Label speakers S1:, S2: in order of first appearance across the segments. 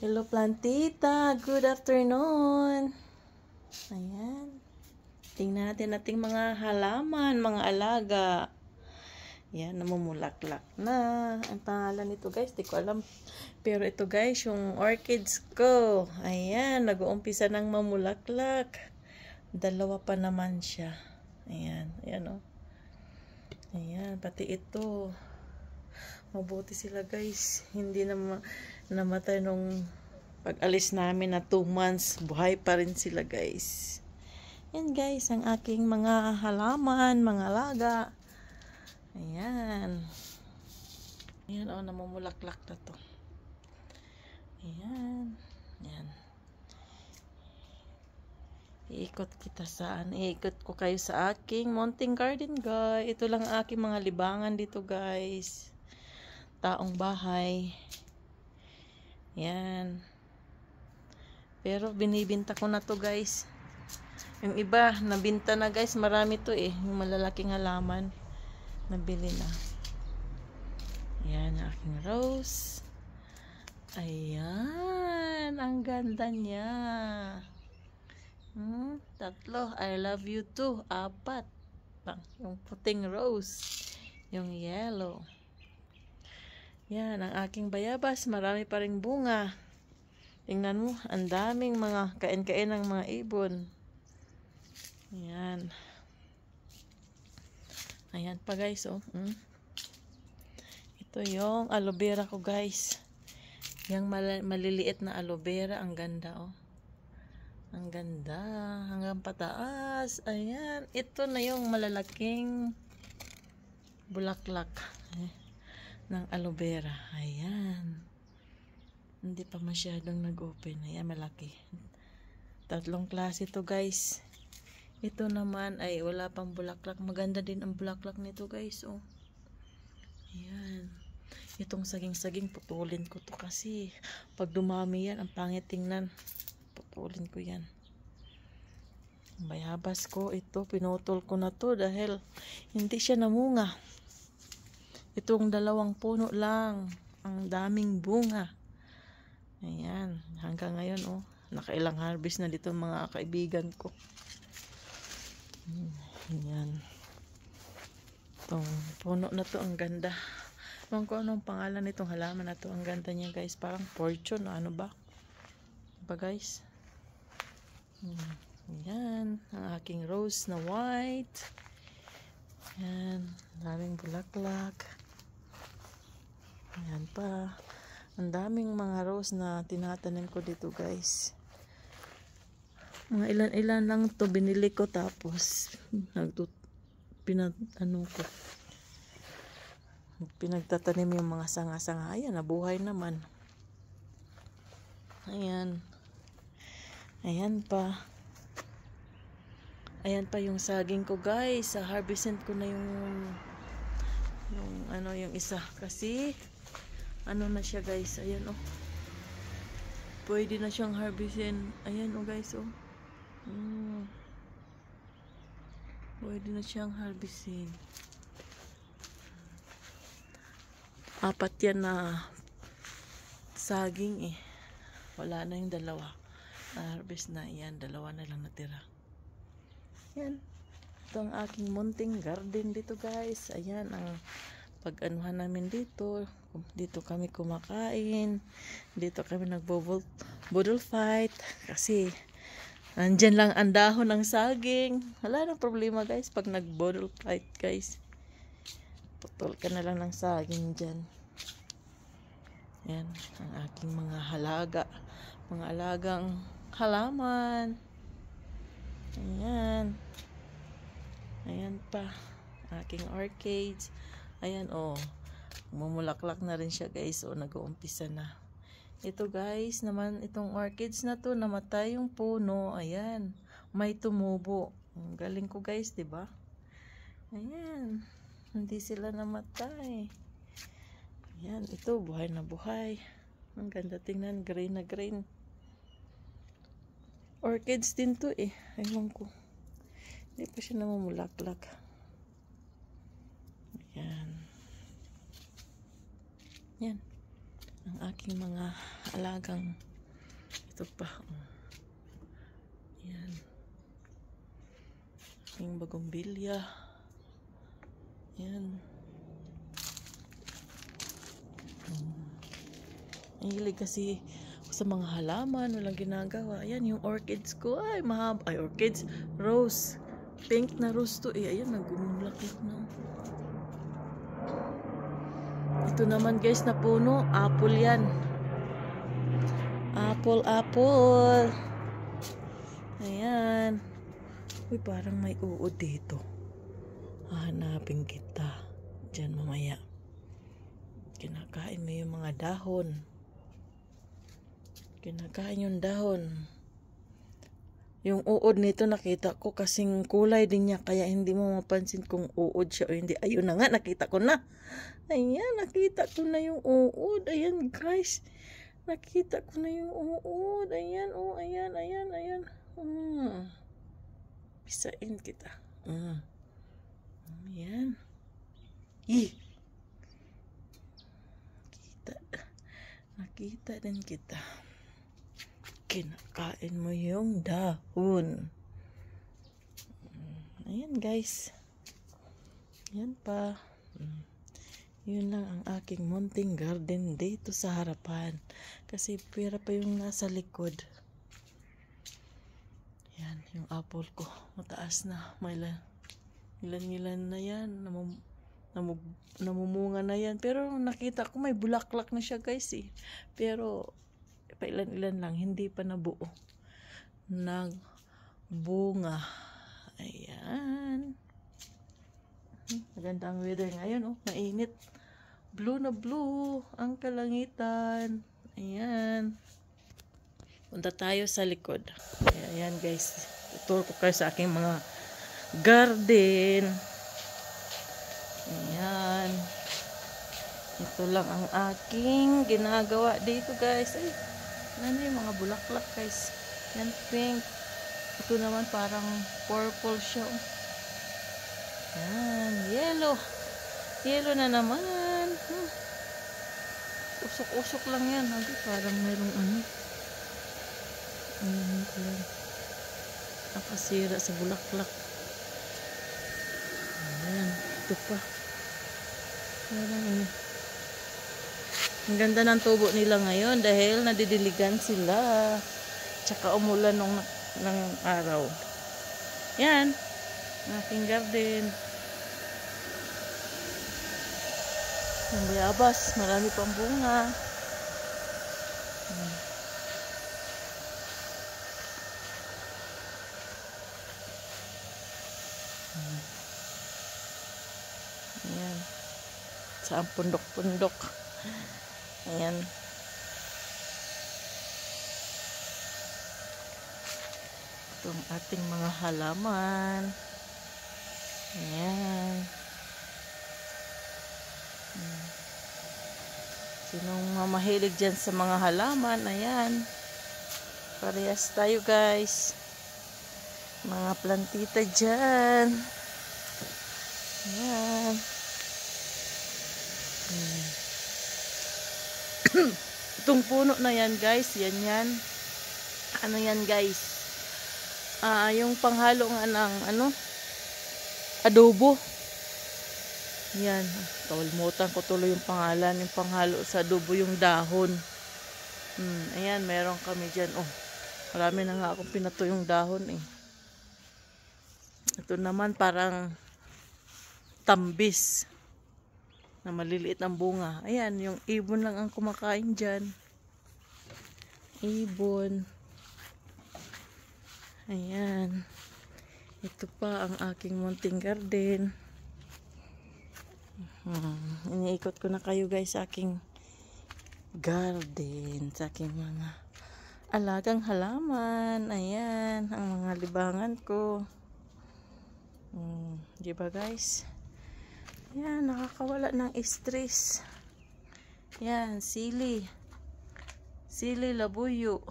S1: Hello, plantita. Good afternoon. Ayan. Tingnan natin ating mga halaman, mga alaga. Yan, namumulaklak na. Ang pangalan nito guys, di ko alam. Pero ito guys, yung orchids ko. Ayan, nag-uumpisa ng mamulaklak. Dalawa pa naman siya. Ayan, ayan o. Ayan, pati ito. Mabuti sila guys. Hindi na namatay nung pag-alis namin na 2 months. Buhay pa rin sila guys. Yan guys, ang aking mga halaman, mga alaga. Ayan. Ayan o, namumulaklak na to. Ayan. Ayan. Iikot ko kayo sa aking mountain garden guys. Ito lang aking mga libangan dito guys. Taong bahay. Yan. Pero binibinta ko na to guys. Yung iba, nabinta na guys. Marami to eh. Yung malalaking halaman. Nabili na. Yan, aking rose. Ayan. Ang ganda niya. 3. I love you too. 4. Yung puting rose. Yung yellow. Yan, ang aking bayabas. Marami pa ring bunga. Tingnan mo, ang daming mga kain-kain ng mga ibon. Ayan. Ayan pa guys, oh. Ito yung aloe vera ko guys. Yung maliliit na aloe vera, ang ganda, oh. Ang ganda, hanggang pataas. Ayan, ito na yung malalaking bulaklak ng aloe vera. Ayan. Hindi pa masyadong nag-open. Ayan, malaki. 3 klase to guys. Ito naman ay wala pang bulaklak. Maganda din ang bulaklak nito guys, oh. Ayan. Itong saging-saging, putulin ko to kasi pag dumami yan, ang pangit tingnan. Putulin ko yan. Bayabas ko, ito, pinutol ko na to dahil hindi siya namunga. Itong 2 puno lang. Ang daming bunga. Ayan, hanggang ngayon, oh. Nakailang harvest na dito mga kaibigan ko. Ayan. Itong puno na to, ang ganda. Ewan ko anong pangalan nitong halaman na to. Ang ganda niya guys, parang fortune, ano ba? Diba guys? Ayan, ang aking rose na white. Ayan, daming bulaklak. Ayan pa. Ang daming mga rose na tinatanim ko dito guys. Mga ilan-ilan lang to binili ko tapos pinagtatanim yung mga sanga-sanga. Ayan, nabuhay naman. Ayan. Ayan pa. Ayan pa yung saging ko guys. Harvestin ko na yung isa kasi ano na siya guys. Ayan oh. Pwede na siyang harvestin. Ayan oh guys oh. Pwede na siyang harvestin. 4 yan na saging eh. Wala na yung 2. Na-harvest na. Yan, 2 na lang natira. Yan. Ito ang aking mountain garden dito guys. Ayan ang pag-anuhan namin dito. Dito kami kumakain. Dito kami nagbo-bottle fight. Kasi nandyan lang ang dahon ng saging. Wala nang problema guys pag nag-bottle fight guys. Putol ka na lang ng saging dyan. Yan ang aking mga halaga. Mga alagang halaman. Ayan. Ayan pa. Aking orchids. Ayan oh. Mumulaklak na rin siya guys. O nag-uumpisa na. Ito guys naman, itong orchids na to, namatay yung puno. Ayan. May tumubo. Ang galing ko guys, diba? Ayan. Hindi sila namatay. Ayan. Ito, buhay na buhay. Ang ganda tingnan. Green na green. Orchids din to eh. Ewan ko. Hindi pa siya namumulaklak. Ayan. Yan. Ang aking mga alagang Ito pa. Yan. Yung bougainvillea. Yan. Hilig kasi sa mga halaman, walang ginagawa. Ayan, yung orchids ko. Ay, mahaba. Ay, orchids. Rose. Pink na rose to. Eh, ayan, nagumulaklak na. Ito naman guys na puno. Apple yan. Apple. Ayan. Uy, parang may uod dito. Hahanapin kita. Diyan mamaya. Kinakain mo yung mga dahon. Kinakain yung dahon. Yung uod nito nakita ko kasing kulay din niya kaya hindi mo mapansin kung uod siya o hindi. Ayun na nga, nakita ko na. Ayan, nakita ko na yung uod. Ayan guys. Nakita ko na yung uod. Ayan, oh, ayan. Pisain kita. Ayan. Nakita din kita. Kinakain mo yung dahon. Ayan guys. Ayan pa. Yun lang ang aking munting garden dito sa harapan. Kasi pera pa yung nasa likod. Yan, yung apple ko. Mataas na. May ilan na yan. Namumunga na yan. Pero nakita ko may bulaklak na siya guys eh. Pero pailan-ilan lang, hindi pa nabuo. Nagbunga. Ayan. Maganda ang weather ngayon, oh. Mainit. Blue na blue ang kalangitan. Ayan. Punta tayo sa likod. Ayan guys. Tuturo ko kayo sa aking mga garden. Ayan. Ito lang ang aking ginagawa dito guys. Ay, ano yung mga bulaklak guys. Yan pink. Ito naman parang purple siya. Yan, yellow. Yellow na naman. Usok-usok lang yan. Hindi, parang merong ano. Ayan. Nakasira sa bulaklak. Ayan, ito pa. Parang ano. Ang ganda ng tubo nila ngayon dahil nadidiligan sila. Tsaka umulan ng araw. Yan. Aking garden. Yung bayabas. Marami pang bunga. Ayan. Saan pundok-pundok. Ayan. Itong ating mga halaman. Ayan. Sinong mahilig dyan sa mga halaman? Ayan. Parehas tayo guys. Mga plantita dyan. Ayan. Itong puno na yan guys, yan. Ano yan guys? Yung panghalo nga ng adobo. Yan, kalimutan ko tuloy yung pangalan, yung panghalo sa adobo, yung dahon. Ayan, meron kami dyan. Oh, marami na nga akong pinato yung dahon eh. Ito naman parang tambis na maliliit ang bunga. Ayan, yung ibon lang ang kumakain dyan. Ibon. Ayan. Ito pa ang aking munting garden. Iniikot ko na kayo guys sa aking garden. Sa aking mga alagang halaman. Ayan, ang mga libangan ko. Diba guys? Yan, nakakawala ng stress. Yan, sili. Sili labuyo.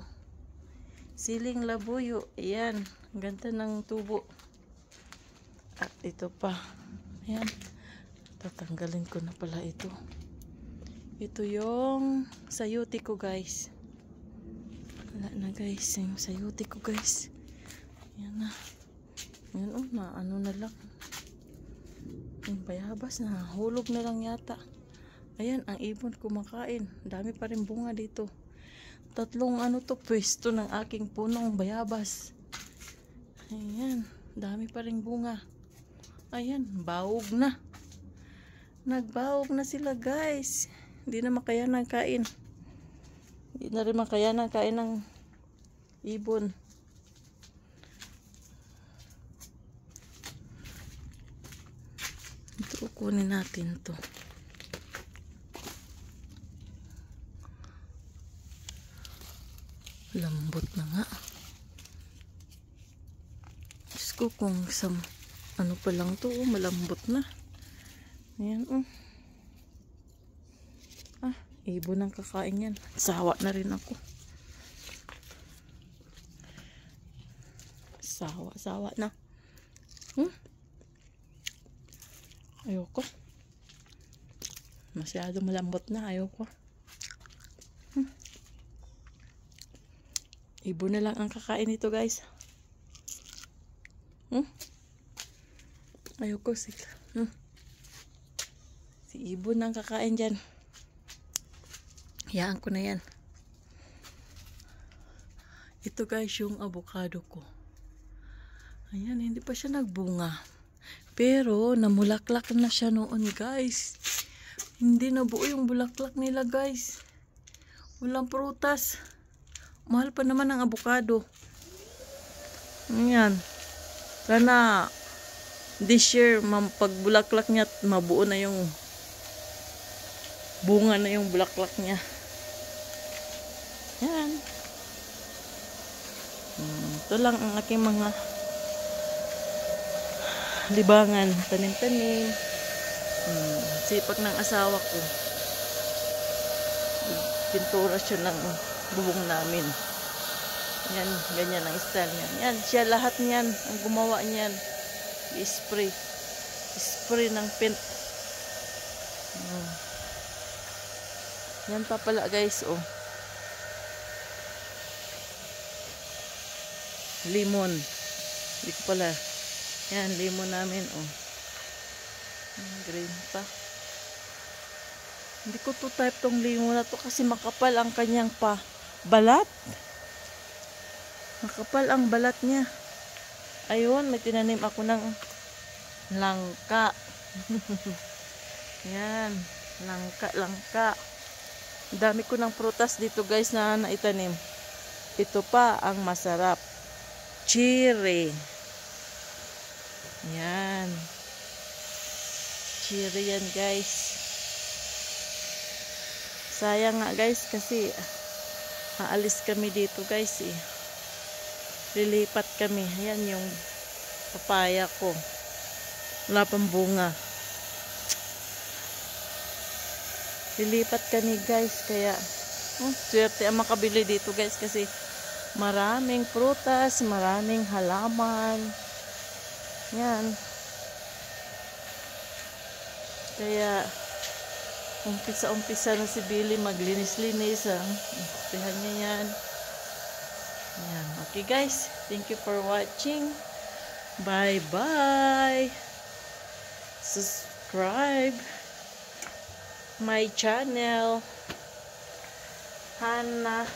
S1: Siling labuyo. Ayan, ganda ng tubo. At ito pa. Ayan. Tatanggalin ko na pala ito. Ito yung sayuti ko guys. Wala na guys, yung sayote ko guys. Yan na. Yan na ano na lang. Yung bayabas na hulog na lang yata. Ayan, ang ibon kumakain. Dami pa rin bunga dito. Tatlong pwesto ng aking punong bayabas. Ayan, dami pa rin bunga. Ayan, bawog na. Nagbawog na sila guys. Hindi na makayanan kain. Hindi na rin makayanan kain ng ibon. Ito, kunin natin to. Lambot na nga. Diyos ko, kung isang ano pa lang to, malambot na. Ayan, ibon ang kakain yan. Sawa na rin ako. Sawa na. Ayoko. Masyado malambot na. Ayoko. Ibon na lang ang kakain nito guys. Ayoko sila. Si ibon ang kakain dyan. Hayaan ko na yan. Ito guys yung avocado ko. Ayan, hindi pa siya nagbunga. Pero namulaklak na siya noon guys. Hindi nabuo yung bulaklak nila guys. Walang prutas. Mahal pa naman ang avocado. Ayan. Sana this year pagbulaklak niya mabuo na yung bunga na yung bulaklak niya. Yan. Ito lang ang aking mga libangan. Tanim-tanim. Sipag ng asawa ko. Pintura siya ng bubong namin. Yan, ganyan ang style niya. Yan, siya lahat niyan ang gumawa niyan. I-spray. Spray ng paint. Yan pa pala guys, limon. Hindi ko pala. Yan, limon namin, green pa. Hindi ko to type tong limon na to kasi makapal ang kanyang balat. Makapal ang balat niya. Ayun, may tinanim ako ng langka. Yan, langka. Dami ko ng prutas dito guys na naitanim. Ito pa ang masarap. Cherry. Yan. Cherry yan guys. Sayang nga guys kasi aalis kami dito guys Lilipat kami. Ayan yung papaya ko. Wala pang bunga. Lilipat kami guys. Kaya swerte ang makabili dito guys kasi maraming prutas, maraming halaman. Yan. Kaya umpisa na si Billy maglinis-linis. Umpisahan niya yan. Yan. Okay guys, thank you for watching. Bye bye. Subscribe my channel, Hannah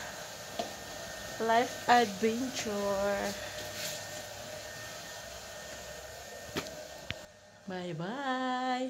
S1: Life Adventure. Bye bye.